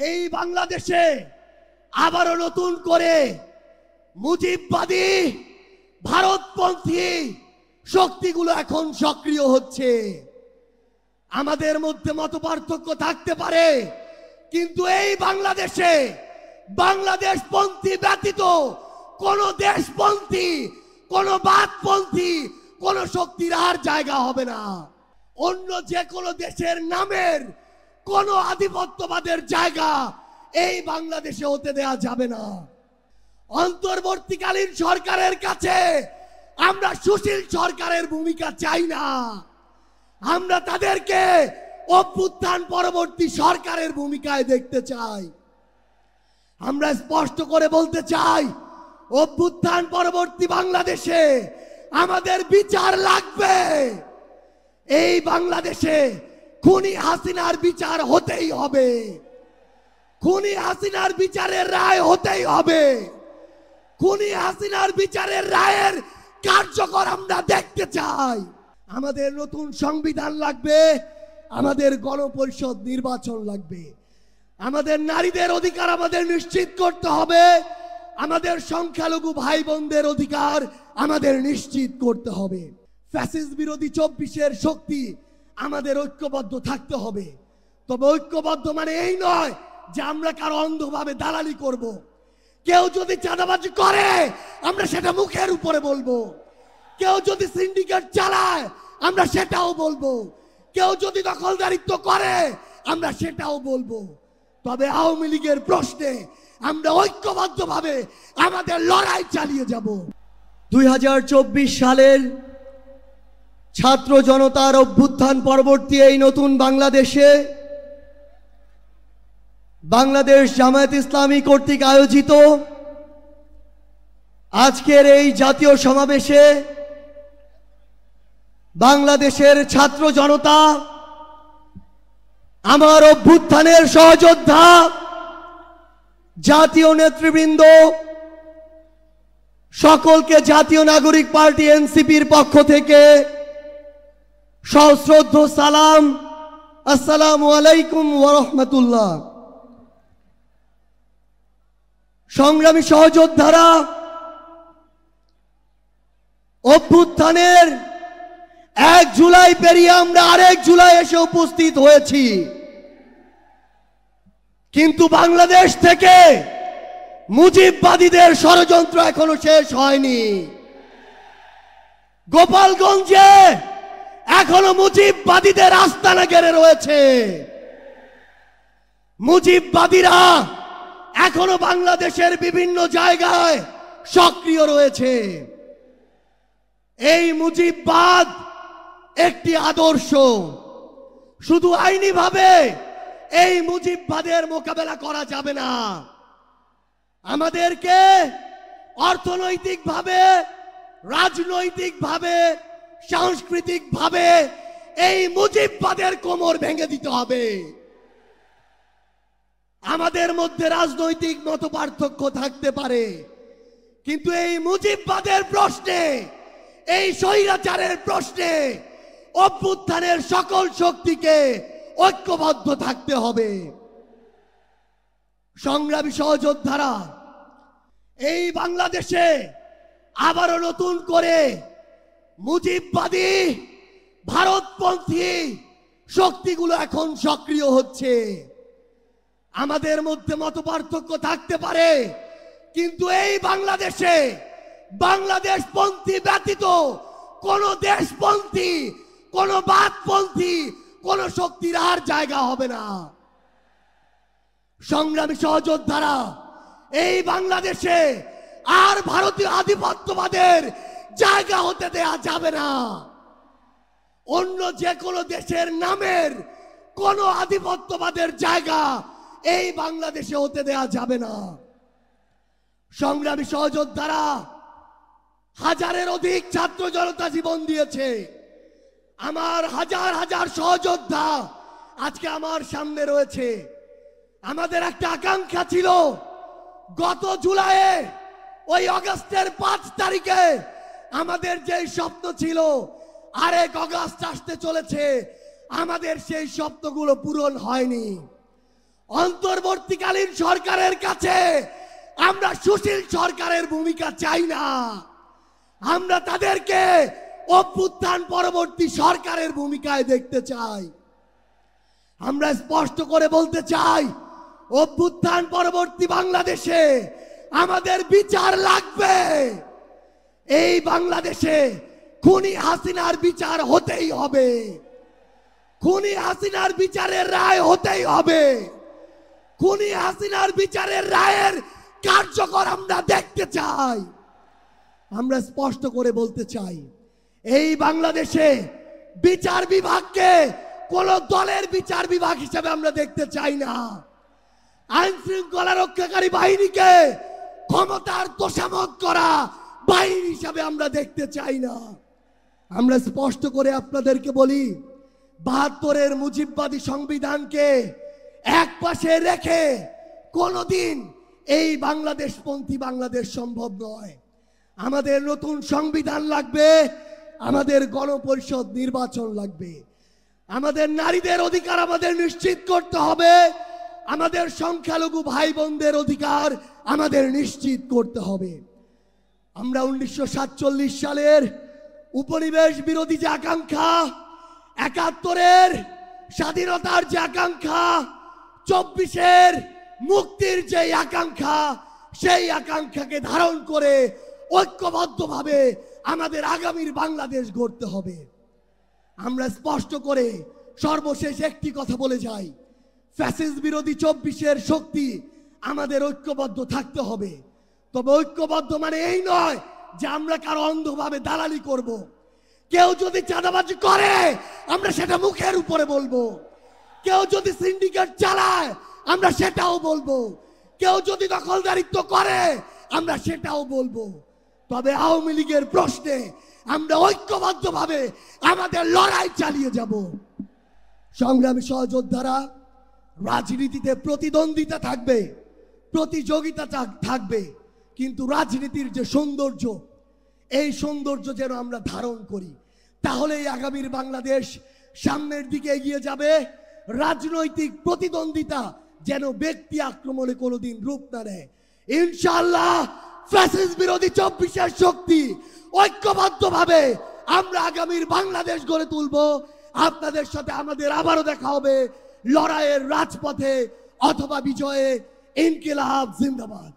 এই বাংলাদেশে আবারো নতুন করে মুজিববাদী ভারতপন্থী শক্তিগুলো এখন সক্রিয় হচ্ছে। আমাদের মধ্যে মতপার্থক্য থাকতে পারে, কিন্তু এই বাংলাদেশে বাংলাদেশপন্থী ব্যতীত কোন দেশপন্থী, কোন বাদপন্থী, কোন শক্তির আর জায়গা হবে না। অন্য যে কোনো দেশের নামের কোন আধিপত্যবাদের জায়গা এই বাংলাদেশে হতে দেয়া যাবে না। অন্তর্বর্তীকালীন সরকারের কাছে আমরা সুশীল সরকারের ভূমিকা চাই না। আমরা তাদেরকে অভ্যুত্থান পরবর্তী সরকারের ভূমিকায় দেখতে চাই। আমরা স্পষ্ট করে বলতে চাই, অভ্যুত্থান পরবর্তী বাংলাদেশে আমাদের বিচার লাগবে। এই বাংলাদেশে খুনি হাসিনার বিচার হতেই হবে। খুনি হাসিনার বিচারের রায় হতেই হবে। খুনি হাসিনার বিচারের রায়ের কার্যকর আমরা দেখতে চাই। আমাদের নতুন সংবিধান লাগবে, আমাদের গণপরিষদ নির্বাচন লাগবে, আমাদের নারীদের অধিকার আমাদের নিশ্চিত করতে হবে, আমাদের সংখ্যালঘু ভাই বোনদের অধিকার আমাদের নিশ্চিত করতে হবে। ফ্যাসিস্ট বিরোধী 24-এর শক্তি আমাদের ঐক্যবদ্ধ থাকতে হবে। তবে ঐক্যবদ্ধ মানে এই নয় যে আমরা কারো অন্ধভাবে দালালি করব। কেউ যদি চাঁদাবাজি করে আমরা সেটা মুখের উপরে বলবো, কেউ যদি সিন্ডিকেট চালায় আমরা সেটাও বলবো, কেউ যদি দখলদারিত্ব করে আমরা সেটাও বলবো। তবে আওয়ামী লীগের প্রশ্নে আমরা ঐক্যবদ্ধভাবে আমাদের লড়াই চালিয়ে যাব। 2024 সালের ছাত্র জনতার অভ্যুত্থান পরবর্তী এই নতুন বাংলাদেশে বাংলাদেশ জামায়াত ইসলামী কর্তৃক আয়োজিত আজকের এই জাতীয় সমাবেশে বাংলাদেশের ছাত্র জনতা, আমার অভ্যুত্থানের সহযোদ্ধা, জাতীয় নেতৃবৃন্দ সকলকে জাতীয় নাগরিক পার্টি এনসিপির পক্ষ থেকে সশ্রদ্ধ সালাম। আসসালামু আলাইকুম ওয়া রাহমাতুল্লাহ। সংগ্রামী সহযোদ্ধারা, অভ্যুত্থানের 1 জুলাই পেরিয়ে আমরা আরেক জুলাই এসে উপস্থিত হয়েছি, কিন্তু বাংলাদেশ থেকে মুজিববাদীদের ষড়যন্ত্র এখনো শেষ হয়নি। গোপালগঞ্জে এখনো মুজিববাদীদের আস্তানা ঘেরে রয়েছে। মুজিববাদীরা এখনো বাংলাদেশের বিভিন্ন জায়গায় সক্রিয় রয়েছে। এই মুজিববাদ একটি আদর্শ। শুধু আইনিভাবে এই মুজিববাদের মোকাবেলা করা যাবে না। আমাদেরকে অর্থনৈতিকভাবে, রাজনৈতিকভাবে, সাংস্কৃতিকভাবে এই মুজিববাদের কোমর ভেঙে দিতে হবে। আমাদের মধ্যে রাজনৈতিক মতপার্থক্য থাকতে পারে, কিন্তু এই মুজিববাদের প্রশ্নে, এই স্বৈরাচারের প্রশ্নে অভ্যুত্থানের সকল শক্তিকে ঐক্যবদ্ধ থাকতে হবে। সংগ্রামী সহযোদ্ধারা, এই বাংলাদেশে আবারো নতুন করে মুজিববাদী ভারতপন্থী শক্তিগুলো এখন সক্রিয় হচ্ছে। আমাদের মধ্যে মতপার্থক্য থাকতে পারে, কিন্তু এই বাংলাদেশে বাংলাদেশপন্থী ব্যতীত কোন দেশপন্থী, কোন বাদপন্থী, কোন শক্তির আর জায়গা হবে না। সংগ্রামী সহযোদ্ধারা, এই বাংলাদেশে আর ভারতীয় আধিপত্যবাদের জায়গা হতে দেয়া যাবে না। অন্য যে কোনো দেশের নামের কোন আধিপত্যবাদের জায়গা এই বাংলাদেশে হতে দেয়া যাবে না। সংগ্রামী সহযোদ্ধারা, হাজারের অধিক ছাত্র জনতা জীবন দিয়েছে। আমার হাজার হাজার সহযোদ্ধা আজকে আমার সামনে রয়েছে। আমাদের একটা আকাঙ্ক্ষা ছিল, গত জুলাইয়ে ওই আগস্টের 5 তারিখে আমাদের যে স্বপ্ন ছিল, আরেক আগস্ট আসতে চলেছে, আমাদের সেই স্বপ্নগুলো পূরণ হয়নি। অন্তর্বর্তীকালীন সরকারের কাছে আমরা সুশীল সরকারের ভূমিকা চাই না। আমরা তাদেরকে অভ্যুত্থান পরবর্তী সরকারের ভূমিকায় দেখতে চাই। আমরা স্পষ্ট করে বলতে চাই, অভ্যুত্থান পরবর্তী বাংলাদেশে আমাদের বিচার লাগবে। এই বাংলাদেশে খুনি হাসিনার বিচার হতেই হবে। খুনি হাসিনার বিচারের রায় হতেই হবে। খুনি হাসিনার বিচারের রায়ের কার্যকর আমরা দেখতে চাই। আমরা স্পষ্ট করে বলতে চাই, এই বাংলাদেশে বিচার বিভাগকে কোন দলের বিচার বিভাগ হিসেবে আমরা দেখতে চাই না। আইন শৃঙ্খলা রক্ষাকারী বাহিনীকে ক্ষমতার তোষামত করা বাহিনী হিসাবে আমরা দেখতে চাই না। আমরা স্পষ্ট করে আপনাদেরকে বলি, ৭২-এর মুজিববাদী সংবিধানকে এক পাশে রেখে কোনোদিন এই বাংলাদেশপন্থী বাংলাদেশ সম্ভব নয়। আমাদের নতুন সংবিধান লাগবে, আমাদের গণপরিষদ নির্বাচন লাগবে, আমাদের নারীদের অধিকার আমাদের নিশ্চিত করতে হবে, আমাদের সংখ্যালঘু ভাই বোনদের অধিকার আমাদের নিশ্চিত করতে হবে। আমরা 1947 সালের উপনিবেশ বিরোধী যে আকাঙ্ক্ষা, ৭১-এর স্বাধীনতার যে আকাঙ্ক্ষা, ২৪-এর মুক্তির যে আকাঙ্ক্ষা, সেই আকাঙ্ক্ষাকে ধারণ করে ঐক্যবদ্ধভাবে আমাদের আগামীর বাংলাদেশ গড়তে হবে। আমরা স্পষ্ট করে সর্বশেষ একটি কথা বলে যাই, ফ্যাসিস্ট বিরোধী ২৪-এর শক্তি আমাদের ঐক্যবদ্ধ থাকতে হবে। তবে ঐক্যবদ্ধ মানে এই নয় যে আমরা কারো অন্ধভাবে দালালি করব। কেউ যদি চাঁদাবাজি করে আমরা সেটা মুখের উপরে বলবো, কেউ যদি সিন্ডিকেট চালায় আমরা সেটাও বলবো, কেউ যদি দখলদারিত্ব করে আমরা সেটাও বলবো। তবে আওয়ামী লীগের প্রশ্নে আমরা ঐক্যবদ্ধভাবে আমাদের লড়াই চালিয়ে যাব। সংগ্রামী সহযোদ্ধারা, রাজনীতিতে প্রতিদ্বন্দ্বিতা থাকবে, প্রতিযোগিতা থাকবে, কিন্তু রাজনীতির যে সৌন্দর্য, এই সৌন্দর্য যেন আমরা ধারণ করি, তাহলেই আগামীর বাংলাদেশ সামনের দিকে এগিয়ে যাবে। রাজনৈতিক প্রতিদ্বন্দ্বিতা যেন ব্যক্তি আক্রমণে কোনোদিন রূপ না নেয়। ইনশাআল্লাহ ফ্যাসিস্ট বিরোধী ২৪-এর শক্তি ঐক্যবদ্ধভাবে আমরা আগামীর বাংলাদেশ গড়ে তুলব। আপনাদের সাথে আমাদের আবারও দেখা হবে লড়াইয়ের রাজপথে অথবা বিজয়ে। ইনকিলাব জিন্দাবাদ।